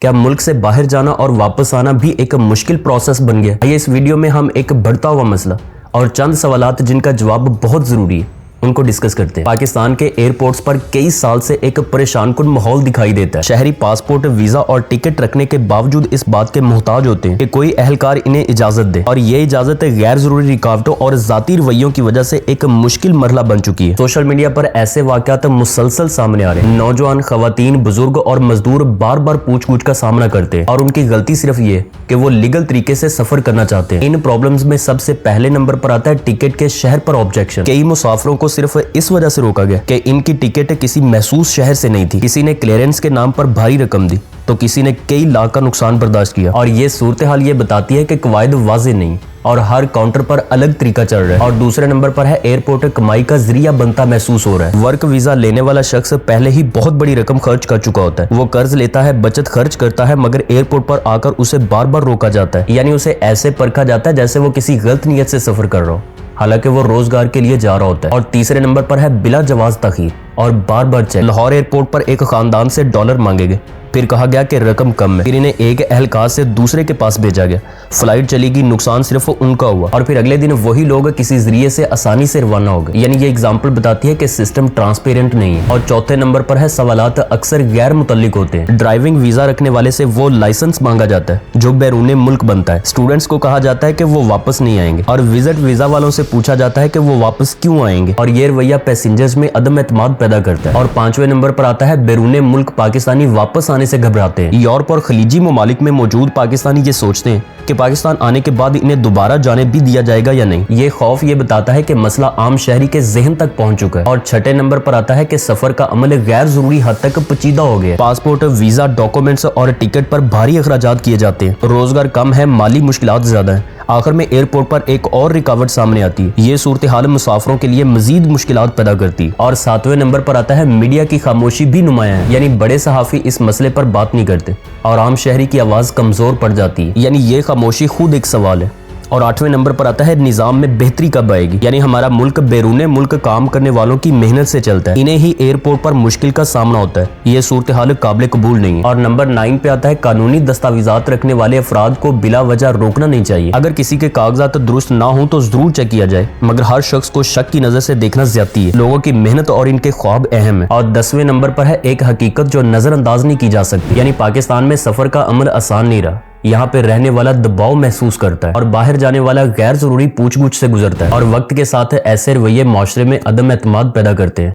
क्या मुल्क से बाहर जाना और वापस आना भी एक मुश्किल प्रोसेस बन गया? आइए इस वीडियो में हम एक बढ़ता हुआ मसला और चंद सवालात जिनका जवाब बहुत जरूरी है उनको डिस्कस करते हैं। पाकिस्तान के एयरपोर्ट्स पर कई साल से एक परेशानकुन माहौल दिखाई देता है। शहरी पासपोर्ट, वीजा और टिकट रखने के बावजूद इस बात के मुहताज होते हैं कि कोई अहलकार इन्हें इजाजत दे, और ये इजाजत गैर जरूरी रुकावटों और जाती रवैयों की वजह से एक मुश्किल मरहला बन चुकी है। सोशल मीडिया पर ऐसे वाकयात मुसलसल सामने आ रहे हैं। नौजवान, खवातीन, बुजुर्ग और मजदूर बार बार पूछ का सामना करते हैं और उनकी गलती सिर्फ ये कि वो लीगल तरीके से सफर करना चाहते हैं। इन प्रॉब्लम्स में सबसे पहले नंबर पर आता है टिकट के शहर पर ऑब्जेक्शन। कई मुसाफिरों को सिर्फ इस वजह से रोका गया कि इनकी टिकट किसी महसूस शहर से नहीं थी। किसी ने क्लियरेंस के नाम पर भारी रकम दी तो किसी ने कई लाख का नुकसान बर्दाश्त किया, और ये सूरत हाल ये बताती है कि कवायद वाज़ेह नहीं और हर काउंटर पर अलग तरीका चल रहा है। और दूसरे नंबर पर है एयरपोर्ट कमाई का जरिया बनता महसूस हो रहा है। वर्क वीजा लेने वाला शख्स पहले ही बहुत बड़ी रकम खर्च कर चुका होता है। वो कर्ज लेता है, बचत खर्च करता है, मगर एयरपोर्ट पर आकर उसे बार बार रोका जाता है, यानी उसे ऐसे परखा जाता है जैसे वो किसी गलत नियत से सफर कर रहा हो, हालांकि वो रोजगार के लिए जा रहा होता है। और तीसरे नंबर पर है बिला जवाज तखीर और बार बार चेक। लाहौर एयरपोर्ट पर एक खानदान से डॉलर मांगे गए, फिर कहा गया कि रकम कम है, फिर इन्हें एक एहलकार से दूसरे के पास भेजा गया। फ्लाइट चलेगी, नुकसान सिर्फ उनका हुआ, और फिर अगले दिन वही लोग किसी जरिए से आसानी से रवाना हो गए। यानी ये एग्जांपल बताती है कि सिस्टम ट्रांसपेरेंट नहीं है। और चौथे नंबर पर है सवालात अक्सर गैर मुतल्लिक होते हैं। ड्राइविंग वीजा रखने वाले से वो लाइसेंस मांगा जाता है जो बैरूने मुल्क बनता है। स्टूडेंट्स को कहा जाता है कि वो वापस नहीं आएंगे, और विजिट वीजा वालों से पूछा जाता है कि वो वापस क्यों आएंगे, और ये रवैया पैसेंजर्स में अदम एतमाद पैदा करता है। और पांचवें नंबर पर आता है बैरूने मुल्क पाकिस्तानी वापस आने से घबराते हैं। यूरोप और खलीजी ममालिक में मौजूद पाकिस्तानी ये सोचते हैं कि पाकिस्तान आने के बाद इन्हें दोबारा जाने भी दिया जाएगा या नहीं। ये खौफ ये बताता है कि मसला आम शहरी के जहन तक पहुंच चुका है। और छठे नंबर पर आता है कि सफर का अमल गैर जरूरी हद तक पेचीदा हो गया। पासपोर्ट, वीजा, डॉक्यूमेंट्स और टिकट पर भारी अखराजात किए जाते हैं। रोजगार कम है, माली मुश्किलात ज्यादा है। आखिर में एयरपोर्ट पर एक और रुकावट सामने आती है। ये सूरत हाल मुसाफिरों के लिए मजीद मुश्किलात पैदा करती है। और सातवें नंबर पर आता है मीडिया की खामोशी भी नुमायां है, यानी बड़े सहाफी इस मसले पर बात नहीं करते और आम शहरी की आवाज कमजोर पड़ जाती है, यानी ये खामोशी खुद एक सवाल है। और आठवें नंबर पर आता है निजाम में बेहतरी कब आएगी, यानी हमारा मुल्क बैरूने मुल्क काम करने वालों की मेहनत से चलता है, इन्हें ही एयरपोर्ट पर मुश्किल का सामना होता है। ये सूरत हाल काबिल कबूल नहीं है। और नंबर 9 पे आता है कानूनी दस्तावेजात रखने वाले अफराद को बिला वजह रोकना नहीं चाहिए। अगर किसी के कागजात दुरुस्त ना हो तो जरूर चेक किया जाए, मगर हर शख्स को शक की नजर से देखना ज्यादती है। लोगों की मेहनत और इनके ख्वाब अहम है। और 10वें नंबर पर है एक हकीकत जो नजरअंदाज नहीं की जा सकती, यानी पाकिस्तान में सफर का अमल आसान नहीं रहा। यहाँ पे रहने वाला दबाव महसूस करता है और बाहर जाने वाला गैर जरूरी पूछ-गुछ से गुजरता है, और वक्त के साथ ऐसे रवैये माशरे में अदम एतमाद पैदा करते हैं।